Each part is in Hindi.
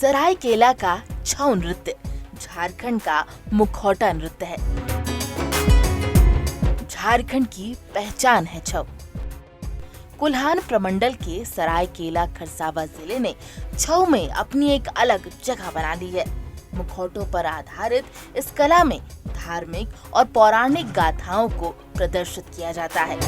सरायकेला का छऊ नृत्य झारखंड का मुखौटा नृत्य है। झारखंड की पहचान है छऊ। कुल्हान प्रमंडल के सरायकेला खरसावा जिले ने छऊ में अपनी एक अलग जगह बना ली है। मुखौटों पर आधारित इस कला में धार्मिक और पौराणिक गाथाओं को प्रदर्शित किया जाता है।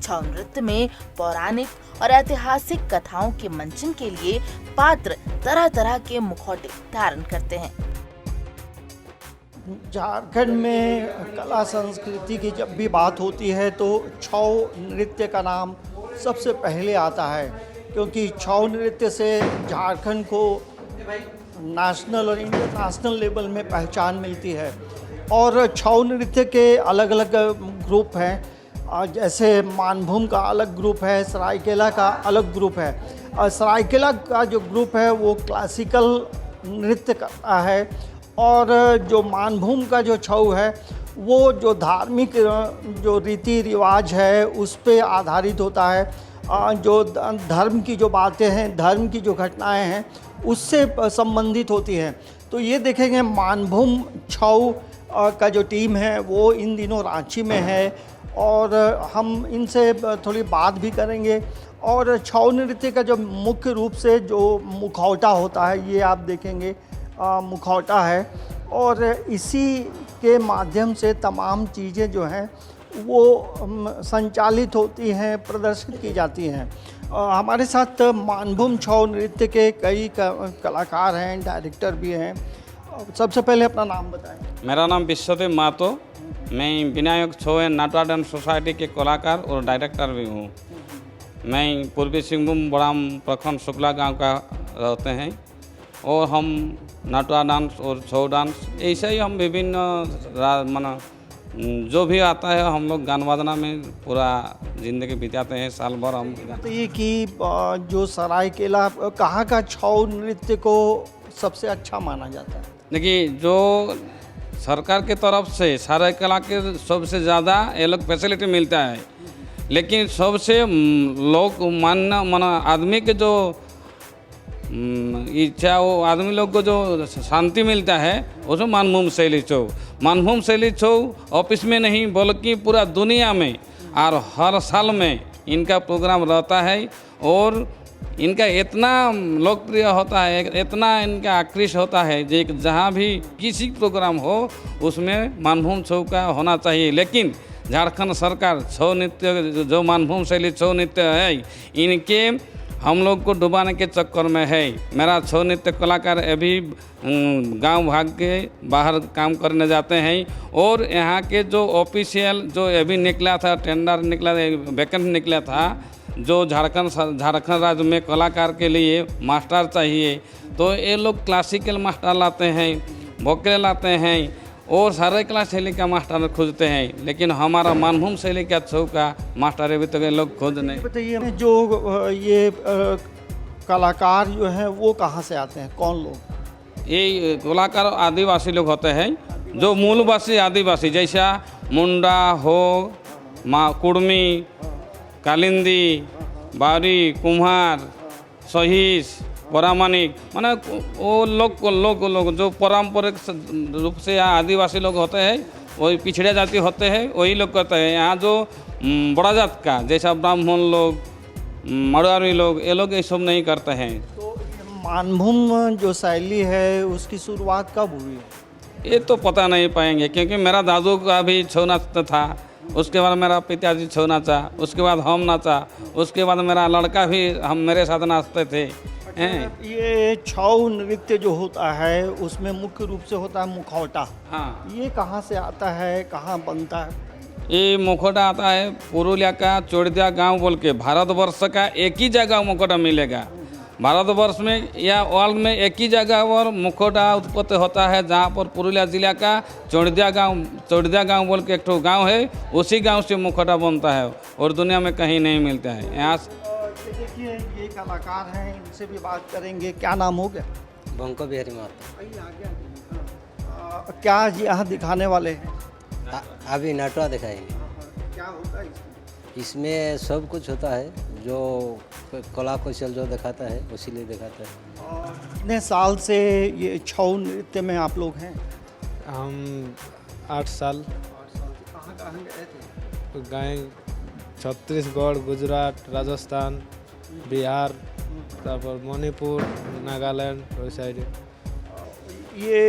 छऊ नृत्य में पौराणिक और ऐतिहासिक कथाओं के मंचन के लिए पात्र तरह तरह के मुखौटे धारण करते हैं। झारखंड में कला संस्कृति की जब भी बात होती है तो छऊ नृत्य का नाम सबसे पहले आता है, क्योंकि छऊ नृत्य से झारखंड को नेशनल और इंटरनेशनल लेवल में पहचान मिलती है। और छऊ नृत्य के अलग अलग ग्रुप हैं, जैसे मानभूम का अलग ग्रुप है, सरायकेला का अलग ग्रुप है। और सरायकेला का जो ग्रुप है वो क्लासिकल नृत्य करता है, और जो मानभूम का जो छऊ है वो जो धार्मिक जो रीति रिवाज है उस पे आधारित होता है। जो धर्म की जो बातें हैं, धर्म की जो घटनाएं हैं उससे संबंधित होती हैं। तो ये देखेंगे मानभूम छऊ का जो टीम है वो इन दिनों रांची में है, और हम इनसे थोड़ी बात भी करेंगे। और छऊ नृत्य का जो मुख्य रूप से जो मुखौटा होता है, ये आप देखेंगे मुखौटा है, और इसी के माध्यम से तमाम चीज़ें जो हैं वो संचालित होती हैं, प्रदर्शित की जाती हैं। हमारे साथ मानभूम छऊ नृत्य के कई कलाकार हैं, डायरेक्टर भी हैं। सबसे पहले अपना नाम बताएं। मेरा नाम विश्वदेव महतो, मैं विनायक छऊ एंड नाटवा डांस सोसाइटी के कलाकार और डायरेक्टर भी हूँ। मैं पूर्वी सिंहभूम बड़ाम प्रखंड शुक्ला गांव का रहते हैं, और हम नाटवा डांस और छऊ डांस ऐसे ही हम विभिन्न माना जो भी आता है हम लोग गान बाजना में पूरा ज़िंदगी बिताते हैं, साल भर हम। तो ये कि जो सरायकेला कहाँ का छऊ नृत्य को सबसे अच्छा माना जाता है? देखिए, जो सरकार की तरफ से सरायकेला के सबसे ज़्यादा ये लोग फैसिलिटी मिलता है, लेकिन सबसे लोग माना आदमी के जो इच्छा, वो आदमी लोग को जो शांति मिलता है उसमें मानभूम शैली छऊ। मानभूम शैली छऊ ऑफिस में नहीं बल्कि पूरा दुनिया में और हर साल में इनका प्रोग्राम रहता है, और इनका इतना लोकप्रिय होता है, इतना इनका आकृष्ट होता है जो जहाँ भी किसी प्रोग्राम हो उसमें मानभूम छऊ का होना चाहिए। लेकिन झारखंड सरकार छऊ नृत्य जो मानभूम शैली छऊ नृत्य है इनके हम लोग को डुबाने के चक्कर में है। मेरा छऊ नृत्य कलाकार अभी गांव भाग के बाहर काम करने जाते हैं, और यहाँ के जो ऑफिशियल जो अभी निकला था, टेंडर निकला, वैकेंट निकला था, जो झारखंड राज्य में कलाकार के लिए मास्टर चाहिए, तो ये लोग क्लासिकल मास्टर लाते हैं, वोकल लाते हैं, और सरायकेला शैली का मास्टर खोजते हैं। लेकिन हमारा मानभूम शैली का छऊ का मास्टर अभी तक ये लोग खोज नहीं। बताइए, जो ये कलाकार जो हैं वो कहाँ से आते हैं, कौन लोग? ये कलाकार आदिवासी लोग होते हैं, जो मूलवासी आदिवासी, जैसा मुंडा हो, कुड़मी, कालिंदी, बारी, कुम्हार, सहीस, परामानिक, माने वो लोग जो पारंपरिक रूप से यहाँ आदिवासी लोग होते हैं, वही पिछड़े जाति होते हैं, वही लोग करते हैं। यहाँ जो बड़ा जात का जैसा ब्राह्मण लोग, मरवाड़ी लोग, ये लोग ये सब नहीं करते हैं। तो मानभूम जो शैली है उसकी शुरुआत कब हुई? ये तो पता नहीं पाएंगे, क्योंकि मेरा दादू का भी छऊ नाचता था, उसके बाद मेरा पिताजी छऊ नाचा, उसके बाद हम नाचा, उसके बाद मेरा लड़का भी मेरे साथ नाचते थे। ये छऊ नृत्य जो होता है उसमें मुख्य रूप से होता है मुखौटा। हाँ, ये कहाँ से आता है, कहाँ बनता है? ये मुखौटा आता है पुरुलिया का चोड़दिया गांव बोल के। भारतवर्ष का एक ही जगह मुखौटा मिलेगा, भारतवर्ष में या वर्ल्ड में एक ही जगह पर मुखौटा उत्पत्ति होता है, जहाँ पर पुरुलिया जिला का चोड़दिया गांव बोल के एक ठो गाँव है, उसी गाँव से मुखौटा बनता है, और दुनिया में कहीं नहीं मिलता है। यहाँ देखिए, ये कलाकार हैं, इनसे भी बात करेंगे। क्या नाम हो गया? बंको बिहारी महतो। क्या यहाँ दिखाने वाले हैं? अभी नाटवा दिखाएंगे। क्या होता है इसमें सब कुछ होता है, जो कला कौशल जो दिखाता है उसीलिए दिखाता है। कितने साल से ये छऊ नृत्य में आप लोग हैं? हम 8 साल कहाँ कहाँ गए थे? गए, छत्तीसगढ़, गुजरात, राजस्थान, बिहार, तापर मणिपुर, नागालैंड वही साइड। ये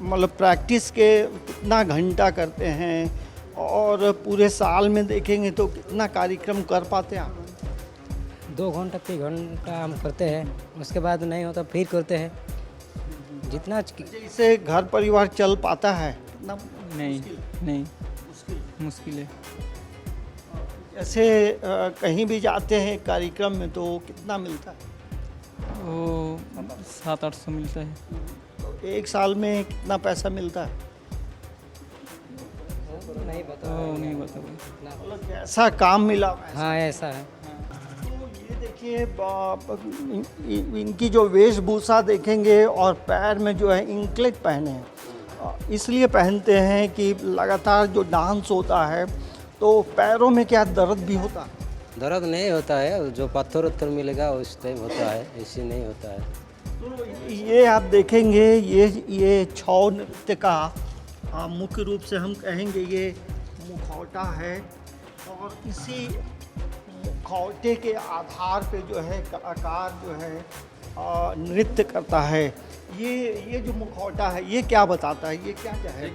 मतलब प्रैक्टिस के कितना घंटा करते हैं और पूरे साल में देखेंगे तो कितना कार्यक्रम कर पाते हैं आप? 2 घंटा 3 घंटा हम करते हैं, उसके बाद नहीं होता फिर करते हैं जितना इससे घर परिवार चल पाता है? कितना नहीं मुश्किल? नहीं मुश्किल। मुश्किल है। जैसे कहीं भी जाते हैं कार्यक्रम में तो कितना मिलता है? वो 700-800 मिलता है। तो एक साल में कितना पैसा मिलता है? नहीं तो नहीं बता भाई। मतलब कैसा काम मिला वैसा? हाँ ऐसा है। तो ये देखिए इनकी जो वेशभूषा देखेंगे और पैर में जो है इंकलेट पहने हैं, इसलिए पहनते हैं कि लगातार जो डांस होता है तो पैरों में क्या दर्द भी होता है? दर्द नहीं होता है, जो पत्थर उत्थर मिलेगा उस टाइप होता है, ऐसे नहीं होता है। तो ये आप देखेंगे ये छऊ नृत्य का मुख्य रूप से हम कहेंगे ये मुखौटा है और इसी मुखौटे के आधार पे जो है कलाकार जो है नृत्य करता है। ये जो मुखौटा है ये क्या बताता है, ये क्या है?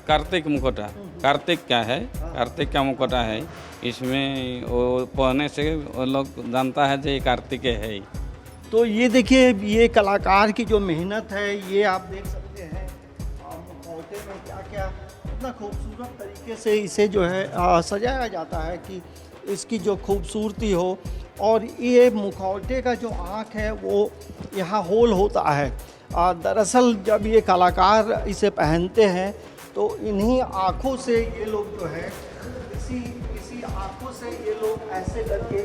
कार्तिक मुखौटा, कार्तिक क्या है, कार्तिक का मुखौटा है। इसमें वो पहने से वो लोग जानता है जो ये कार्तिक है। तो ये देखिए ये कलाकार की जो मेहनत है ये आप देख सकते हैं मुखौटे में क्या क्या इतना खूबसूरत तरीके से इसे जो है सजाया जाता है कि इसकी जो खूबसूरती हो। और ये मुखौटे का जो आँख है वो यहाँ होल होता है। दरअसल जब ये कलाकार इसे पहनते हैं तो इन्हीं आँखों से ये लोग जो है इसी आँखों से ये लोग ऐसे करके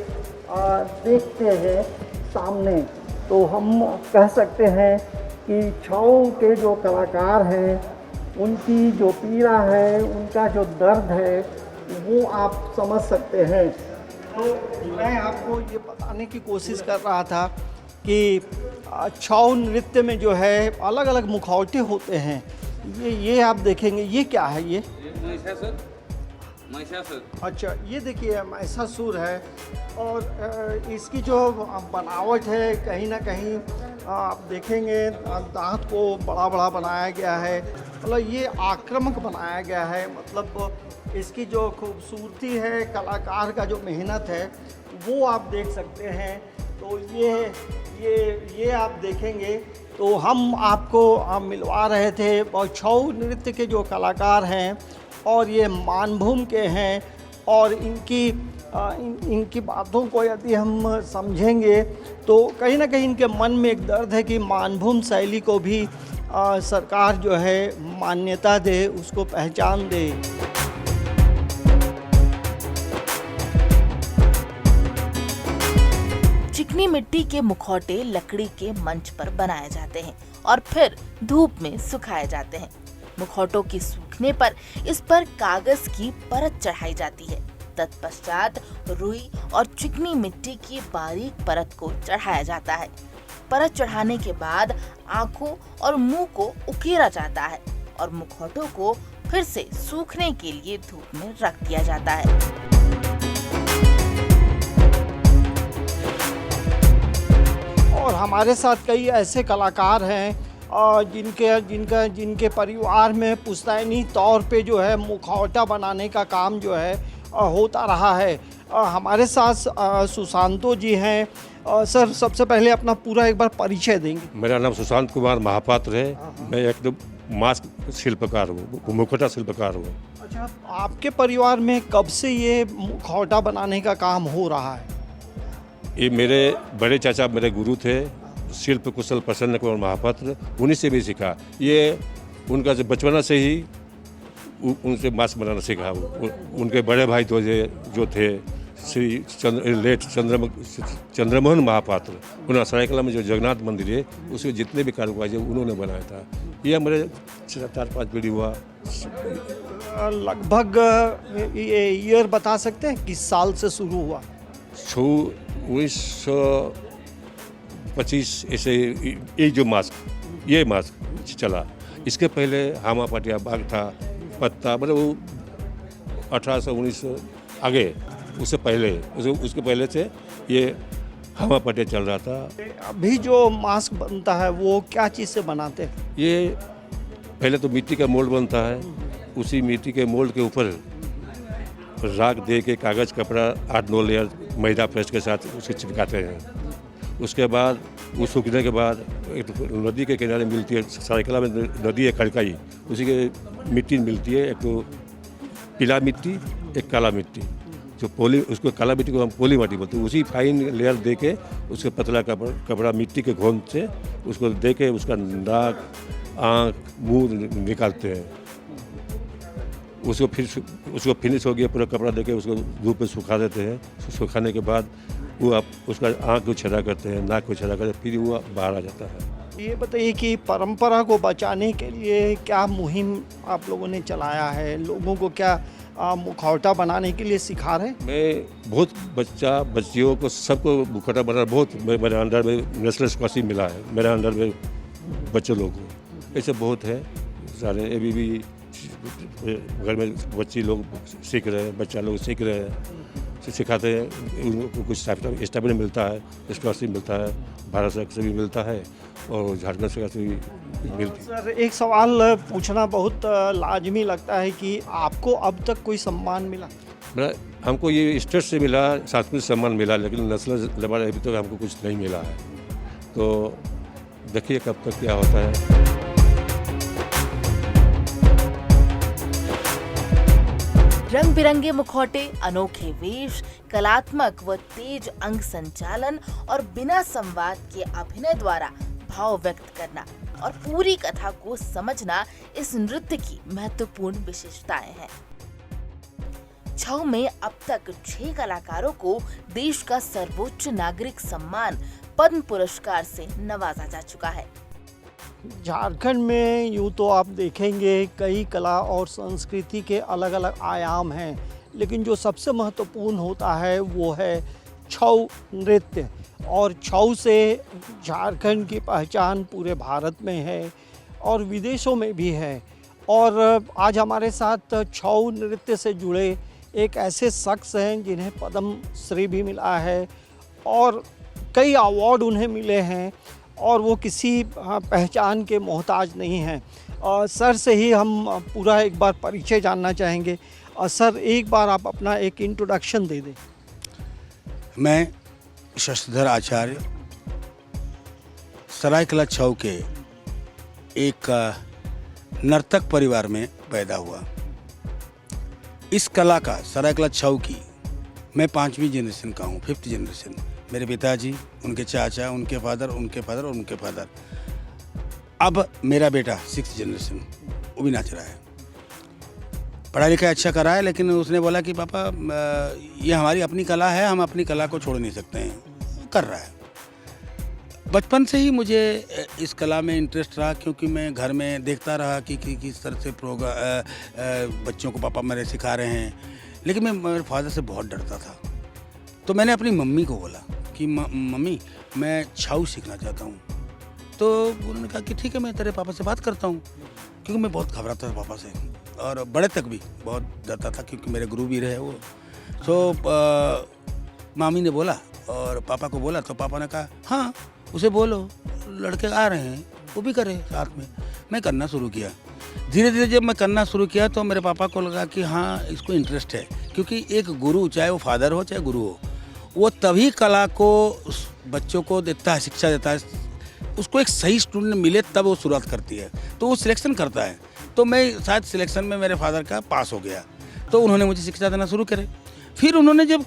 देखते हैं सामने। तो हम कह सकते हैं कि छऊ के जो कलाकार हैं उनकी जो पीड़ा है, उनका जो दर्द है वो आप समझ सकते हैं। तो मैं आपको ये बताने की कोशिश कर रहा था कि छऊ नृत्य में जो है अलग अलग मुखौटे होते हैं। ये आप देखेंगे ये क्या है? ये महिषासुर। अच्छा, ये देखिए महिषासुर है और इसकी जो बनावट है कहीं ना कहीं आप देखेंगे दांत को बड़ा बड़ा बनाया गया है, मतलब ये आक्रामक बनाया गया है। मतलब इसकी जो खूबसूरती है, कलाकार का जो मेहनत है वो आप देख सकते हैं। तो ये आप देखेंगे तो हम आपको मिलवा रहे थे और छऊ नृत्य के जो कलाकार हैं और ये मानभूम के हैं और इनकी बातों को यदि हम समझेंगे तो कहीं ना कहीं इनके मन में एक दर्द है कि मानभूम शैली को भी सरकार जो है मान्यता दे, उसको पहचान दे। चिकनी मिट्टी के मुखौटे लकड़ी के मंच पर बनाए जाते हैं और फिर धूप में सुखाए जाते हैं। मुखौटों की सूखने पर इस पर कागज की परत चढ़ाई जाती है। तत्पश्चात रुई और चिकनी मिट्टी की बारीक परत को चढ़ाया जाता है। परत चढ़ाने के बाद आंखों और मुंह को उकेरा जाता है और मुखौटों को फिर से सूखने के लिए धूप में रख दिया जाता है। और हमारे साथ कई ऐसे कलाकार हैं जिनके परिवार में पुश्तैनी तौर पे जो है मुखौटा बनाने का काम जो है होता रहा है। हमारे साथ सुशांतो जी हैं। सर, सबसे पहले अपना पूरा एक बार परिचय देंगे? मेरा नाम सुशांत कुमार महापात्र है। मैं एक मास्क शिल्पकार हूँ, मुखौटा शिल्पकार हूँ। अच्छा, आपके परिवार में कब से ये मुखौटा बनाने का काम हो रहा है? ये मेरे बड़े चाचा मेरे गुरु थे, शिल्प कुशल प्रसन्न कुमार महापात्र, उन्हीं से भी सीखा। ये उनका जो बचपना से ही उनसे मास्क बनाना सीखा। उनके बड़े भाई तो जो थे श्री चंद्रमोहन महापात्र, उन्होंने सरायकला में जो जगन्नाथ मंदिर है उसके जितने भी कारुकाज उन्होंने बनाया था। ये हमारे 4-5 पीढ़ी हुआ। लगभग ये ईयर बता सकते हैं किस साल से शुरू हुआ? छू 1925 ऐसे ये जो मास्क चला। इसके पहले हामा पाटिया बाग था, पत्ता, मतलब वो 1800-1900 आगे, उससे पहले से ये हामा पाटिया चल रहा था। अभी जो मास्क बनता है वो क्या चीज़ से बनाते हैं? ये पहले तो मिट्टी का मोल्ड बनता है, उसी मिट्टी के मोल्ड के ऊपर राख दे के कागज़ कपड़ा 8-9 लेयर मैदा पेस्ट के साथ उसे चिपकाते हैं। उसके बाद वो सूखने के बाद एक नदी के किनारे मिलती है, सरायकला में नदी है खड़काई, उसी के मिट्टी मिलती है, एक तो पीला मिट्टी, एक काला मिट्टी, जो उसको काला मिट्टी को हम पोली माटी बोलते हैं। उसी फाइन लेयर दे के उसके पतला कपड़ा मिट्टी के घोंट से उसको दे के उसका नाक, आँख, मुँह निकालते हैं। उसको फिनिश हो गया, पूरा कपड़ा देके उसको धूप में सुखा देते हैं। सुखाने के बाद वो आप उसका आँख को छेदा करते हैं, नाक को छेदा करते हैं, फिर वो बाहर आ जाता है। ये बताइए कि परंपरा को बचाने के लिए क्या मुहिम आप लोगों ने चलाया है? लोगों को क्या मुखौटा बनाने के लिए सिखा रहे हैं? मैं बहुत बच्चियों को सबको मुखौटा बना, बहुत मेरे अंडर में नेशनल स्कॉलरशिप मिला है, मेरे अंडर में बच्चे लोगों को, ऐसे बहुत है सारे। अभी भी घर में बच्ची लोग सीख रहे हैं, बच्चा लोग सीख रहे हैं, सिखाते हैं। उनको कुछ स्टाइपेंड मिलता है, स्कॉलरशिप मिलता है, भारत सरकार से भी मिलता है और झारखंड सरकार से भी मिलती है। सर, एक सवाल पूछना बहुत लाजमी लगता है कि आपको अब तक कोई सम्मान मिला? हमको ये स्टेट से मिला, सांस्कृतिक सम्मान मिला, लेकिन नेशनल लेवल अभी तक हमको कुछ नहीं मिला है। तो देखिए कब तक क्या होता है। रंग बिरंगे मुखौटे, अनोखे वेश, कलात्मक व तेज अंग संचालन और बिना संवाद के अभिनय द्वारा भाव व्यक्त करना और पूरी कथा को समझना इस नृत्य की महत्वपूर्ण विशेषताएं हैं। छऊ में अब तक 6 कलाकारों को देश का सर्वोच्च नागरिक सम्मान पद्म पुरस्कार से नवाजा जा चुका है। झारखंड में यूँ तो आप देखेंगे कई कला और संस्कृति के अलग अलग आयाम हैं, लेकिन जो सबसे महत्वपूर्ण होता है वो है छऊ नृत्य। और छऊ से झारखंड की पहचान पूरे भारत में है और विदेशों में भी है। और आज हमारे साथ छऊ नृत्य से जुड़े एक ऐसे शख्स हैं जिन्हें पद्म श्री भी मिला है और कई अवार्ड उन्हें मिले हैं और वो किसी पहचान के मोहताज नहीं हैं। सर से ही हम पूरा एक बार परिचय जानना चाहेंगे। सर, एक बार आप अपना एक इंट्रोडक्शन दे दें। मैं शशधर आचार्य सरायकला छऊ के एक नर्तक परिवार में पैदा हुआ। इस कला का, सरायकला छऊ की, मैं 5वीं जनरेशन का हूँ, 5th जनरेशन। मेरे पिताजी, उनके चाचा, उनके फादर, उनके फादर और उनके फादर। अब मेरा बेटा 6th जनरेशन, वो भी नाच रहा है। पढ़ाई लिखाई अच्छा करा है, लेकिन उसने बोला कि पापा ये हमारी अपनी कला है, हम अपनी कला को छोड़ नहीं सकते हैं। कर रहा है। बचपन से ही मुझे इस कला में इंटरेस्ट रहा, क्योंकि मैं घर में देखता रहा कि किस तरह से बच्चों को पापा मेरे सिखा रहे हैं। लेकिन मैं मेरे फादर से बहुत डरता था। तो मैंने अपनी मम्मी को बोला कि मम्मी मैं छऊ सीखना चाहता हूँ। तो उन्होंने कहा कि ठीक है, मैं तेरे पापा से बात करता हूँ, क्योंकि मैं बहुत घबराता था पापा से और बड़े तक भी बहुत डरता था, क्योंकि मेरे गुरु भी रहे वो। तो मामी ने बोला और पापा को बोला, तो पापा ने कहा हाँ उसे बोलो, लड़के आ रहे हैं, वो भी करे साथ में। मैं करना शुरू किया। धीरे धीरे जब मैं करना शुरू किया तो मेरे पापा को लगा कि हाँ इसको इंटरेस्ट है, क्योंकि एक गुरु, चाहे वो फादर हो चाहे गुरु हो, वो तभी कला को बच्चों को देता है, शिक्षा देता है। उसको एक सही स्टूडेंट मिले तब वो शुरुआत करती है, तो वो सिलेक्शन करता है। तो मैं शायद सिलेक्शन में मेरे फादर का पास हो गया, तो उन्होंने मुझे शिक्षा देना शुरू करे। फिर उन्होंने जब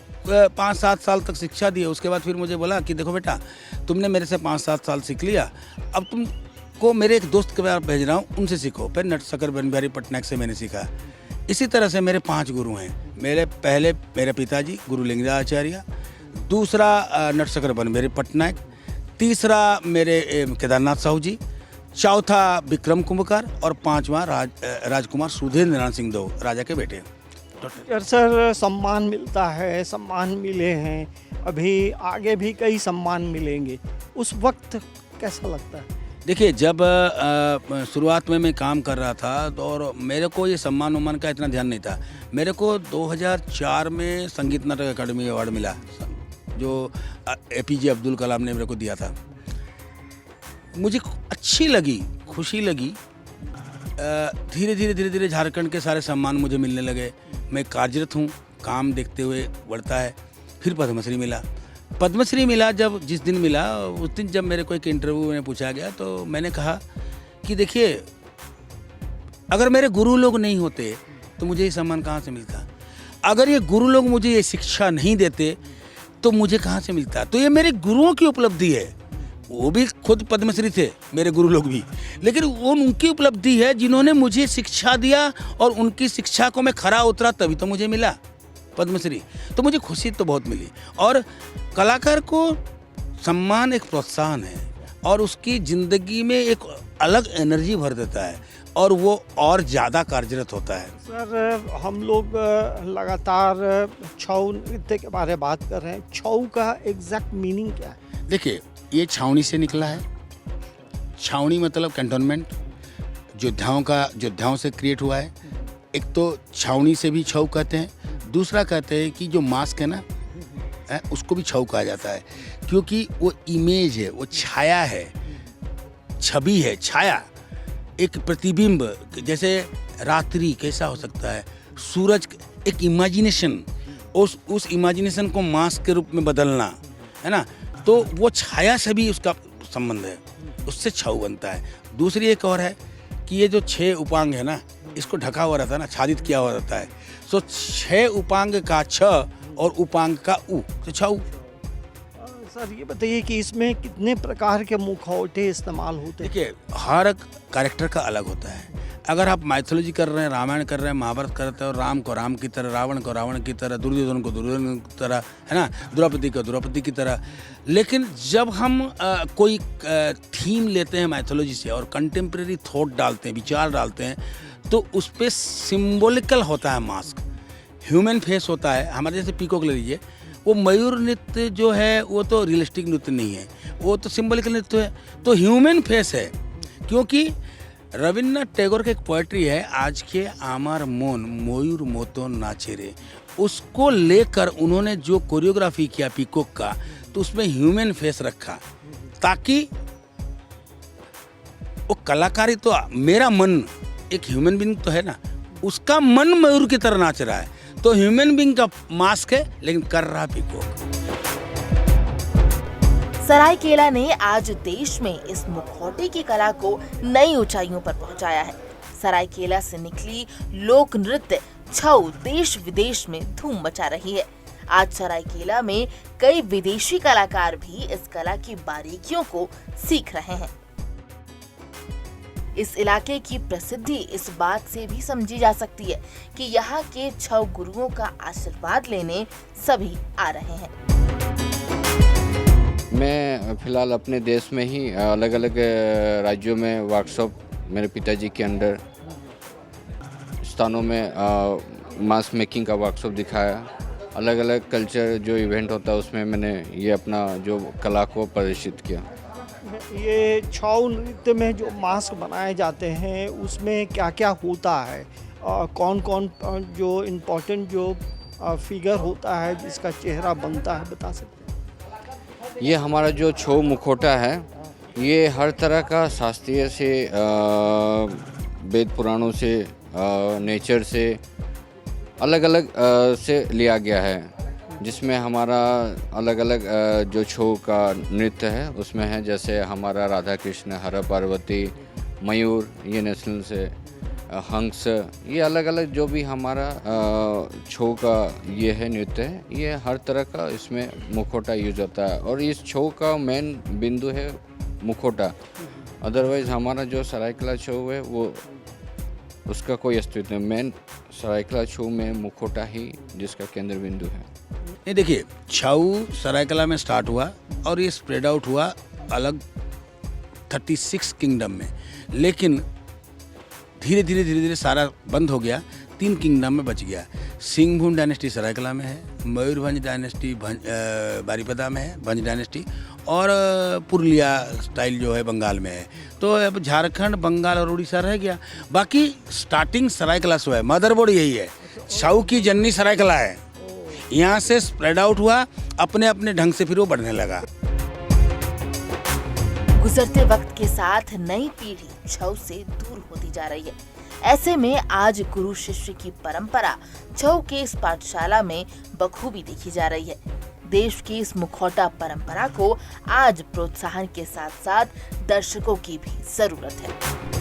5-7 साल तक शिक्षा दी, उसके बाद फिर मुझे बोला कि देखो बेटा, तुमने मेरे से 5-7 साल सीख लिया, अब तुमको मेरे एक दोस्त के पास भेज रहा हूँ, उनसे सीखो। फिर नटशंकर बनबिहारी पटनायक से मैंने सीखा। इसी तरह से मेरे 5 गुरु हैं। पहले मेरे पिताजी गुरु लिंगराचार्य, दूसरा नटशंकर बनबिहारी पटनायक, तीसरा मेरे केदारनाथ साहू जी, चौथा विक्रम कुंभकार और 5वां राजकुमार सुधीर नारायण सिंह देव, राजा के बेटे। टोटल। यार सर, सम्मान मिलता है, सम्मान मिले हैं, अभी आगे भी कई सम्मान मिलेंगे, उस वक्त कैसा लगता है? देखिए, जब शुरुआत में मैं काम कर रहा था तो और मेरे को ये सम्मान उम्मान का इतना ध्यान नहीं था। मेरे को 2004 में संगीत नाटक अकादमी अवार्ड मिला, जो APJ अब्दुल कलाम ने मेरे को दिया था। मुझे अच्छी लगी, खुशी लगी। धीरे धीरे झारखंड के सारे सम्मान मुझे मिलने लगे। मैं कार्यरत हूँ, काम देखते हुए बढ़ता है। फिर पद्मश्री मिला। पद्मश्री मिला जब जिस दिन मिला, उस दिन जब मेरे को एक इंटरव्यू में पूछा गया तो मैंने कहा कि देखिए, अगर मेरे गुरु लोग नहीं होते तो मुझे ये सम्मान कहाँ से मिलता, अगर ये गुरु लोग मुझे ये शिक्षा नहीं देते तो मुझे कहाँ से मिलता। तो ये मेरे गुरुओं की उपलब्धि है। वो भी खुद पद्मश्री थे मेरे गुरु लोग भी, लेकिन वो उनकी उपलब्धि है जिन्होंने मुझे शिक्षा दिया और उनकी शिक्षा को मैं खरा उतरा, तभी तो मुझे मिला पद्मश्री। तो मुझे खुशी तो बहुत मिली। और कलाकार को सम्मान एक प्रोत्साहन है और उसकी ज़िंदगी में एक अलग एनर्जी भर देता है और वो और ज़्यादा कार्यरत होता है। सर, हम लोग लगातार छऊ नृत्य के बारे में बात कर रहे हैं। छऊ का एग्जैक्ट मीनिंग क्या है? देखिए, ये छावनी से निकला है। छावनी मतलब कैंटोनमेंट, योद्धाओं से क्रिएट हुआ है। एक तो छावनी से भी छऊ कहते हैं, दूसरा कहते हैं कि जो मास्क है ना, उसको भी छऊ कहा जाता है, क्योंकि वो इमेज है, वो छाया है, छवि है, छाया, एक प्रतिबिंब। जैसे रात्रि कैसा हो सकता है, सूरज, एक इमेजिनेशन, उस इमेजिनेशन को मास्क के रूप में बदलना, है ना। तो वो छाया से भी उसका संबंध है, उससे छऊ बनता है। दूसरी एक और है कि ये जो 6 उपांग है ना, इसको ढका हुआ रहता है ना, आच्छादित किया हुआ रहता है। सो 6 उपांग का 6 और उपांग का उ, तो छऊ। सर, ये बताइए कि इसमें कितने प्रकार के मुखौटे इस्तेमाल होते हैं? देखिए, हर कैरेक्टर का अलग होता है। अगर आप माइथोलॉजी कर रहे हैं, रामायण कर रहे हैं, महाभारत करते हैं, और राम को राम की तरह, रावण को रावण की तरह, दुर्योधन को दुर्योधन की तरह, है ना, द्रौपदी को द्रौपदी की तरह। लेकिन जब हम कोई थीम लेते हैं माइथोलॉजी से और कंटेम्प्रेरी थॉट डालते हैं, विचार डालते हैं, तो उस पर सिम्बोलिकल होता है मास्क, ह्यूमन फेस होता है। हमारे जैसे पीकॉक ले लीजिए, वो मयूर नृत्य जो है वो तो रियलिस्टिक नृत्य नहीं है, वो तो सिम्बॉलिकल नृत्य है, तो ह्यूमन फेस है। क्योंकि रविन्द्रनाथ टैगोर की एक पोएट्री है, आज के आमार मोन मयूर मोतो नाचे रे, उसको लेकर उन्होंने जो कोरियोग्राफी किया पीकॉक का, तो उसमें ह्यूमन फेस रखा, ताकि वो कलाकारी, तो मेरा मन एक ह्यूमन बीइंग तो है ना, उसका मन मयूर की तरह नाच रहा है, तो ह्यूमन बीइंग का मास्क है, लेकिन कर रहा पीकॉक। सरायकेला ने आज देश में इस मुखौटे की कला को नई ऊंचाइयों पर पहुंचाया है। सरायकेला से निकली लोक नृत्य छऊ देश विदेश में धूम मचा रही है। आज सरायकेला में कई विदेशी कलाकार भी इस कला की बारीकियों को सीख रहे हैं। इस इलाके की प्रसिद्धि इस बात से भी समझी जा सकती है कि यहाँ के छऊ गुरुओं का आशीर्वाद लेने सभी आ रहे हैं। मैं फिलहाल अपने देश में ही अलग अलग राज्यों में वर्कशॉप मेरे पिताजी के अंडर स्थानों में मास्क मेकिंग का वर्कशॉप दिखाया। अलग अलग कल्चर जो इवेंट होता है उसमें मैंने ये अपना जो कला को प्रदर्शित किया। ये छऊ नृत्य में जो मास्क बनाए जाते हैं उसमें क्या क्या होता है, कौन कौन जो इम्पोर्टेंट जो फिगर होता है जिसका चेहरा बनता है, बता सकते हैं? ये हमारा जो छऊ मुखौटा है, ये हर तरह का शास्त्रीय से वेद पुराणों से नेचर से अलग अलग से लिया गया है, जिसमें हमारा अलग अलग जो छऊ का नृत्य है उसमें है, जैसे हमारा राधा कृष्ण, हर पार्वती, मयूर, ये नेशनल से हंस, ये अलग अलग जो भी हमारा छऊ का ये है नृत्य है, ये हर तरह का इसमें मुखौटा यूज होता है। और इस छऊ का मेन बिंदु है मुखौटा, अदरवाइज हमारा जो सरायकेला छऊ है वो उसका कोई अस्तित्व नहीं। मेन सरायकेला छऊ में मुखौटा ही जिसका केंद्र बिंदु है। ये देखिए, छऊ सरायकेला में स्टार्ट हुआ और ये स्प्रेड आउट हुआ अलग 36 किंगडम में, लेकिन धीरे धीरे सारा बंद हो गया, 3 किंगडम में बच गया। सिंहभूम डायनेस्टी सरायकला में है, मयूरभंज डायनेस्टी बारीपदा में है, भंज डायनेस्टी, और पुरुलिया स्टाइल जो है बंगाल में है। तो अब झारखंड, बंगाल और उड़ीसा रह गया। बाकी स्टार्टिंग सरायकला से है, मदरबोर्ड यही है। छऊ की जननी सरायकला है, यहाँ से स्प्रेड आउट हुआ, अपने अपने ढंग से फिर वो बढ़ने लगा। गुजरते वक्त के साथ नई पीढ़ी छऊ से दूर होती जा रही है। ऐसे में आज गुरु शिष्य की परंपरा छऊ के इस पाठशाला में बखूबी देखी जा रही है। देश की इस मुखौटा परंपरा को आज प्रोत्साहन के साथ साथ दर्शकों की भी जरूरत है।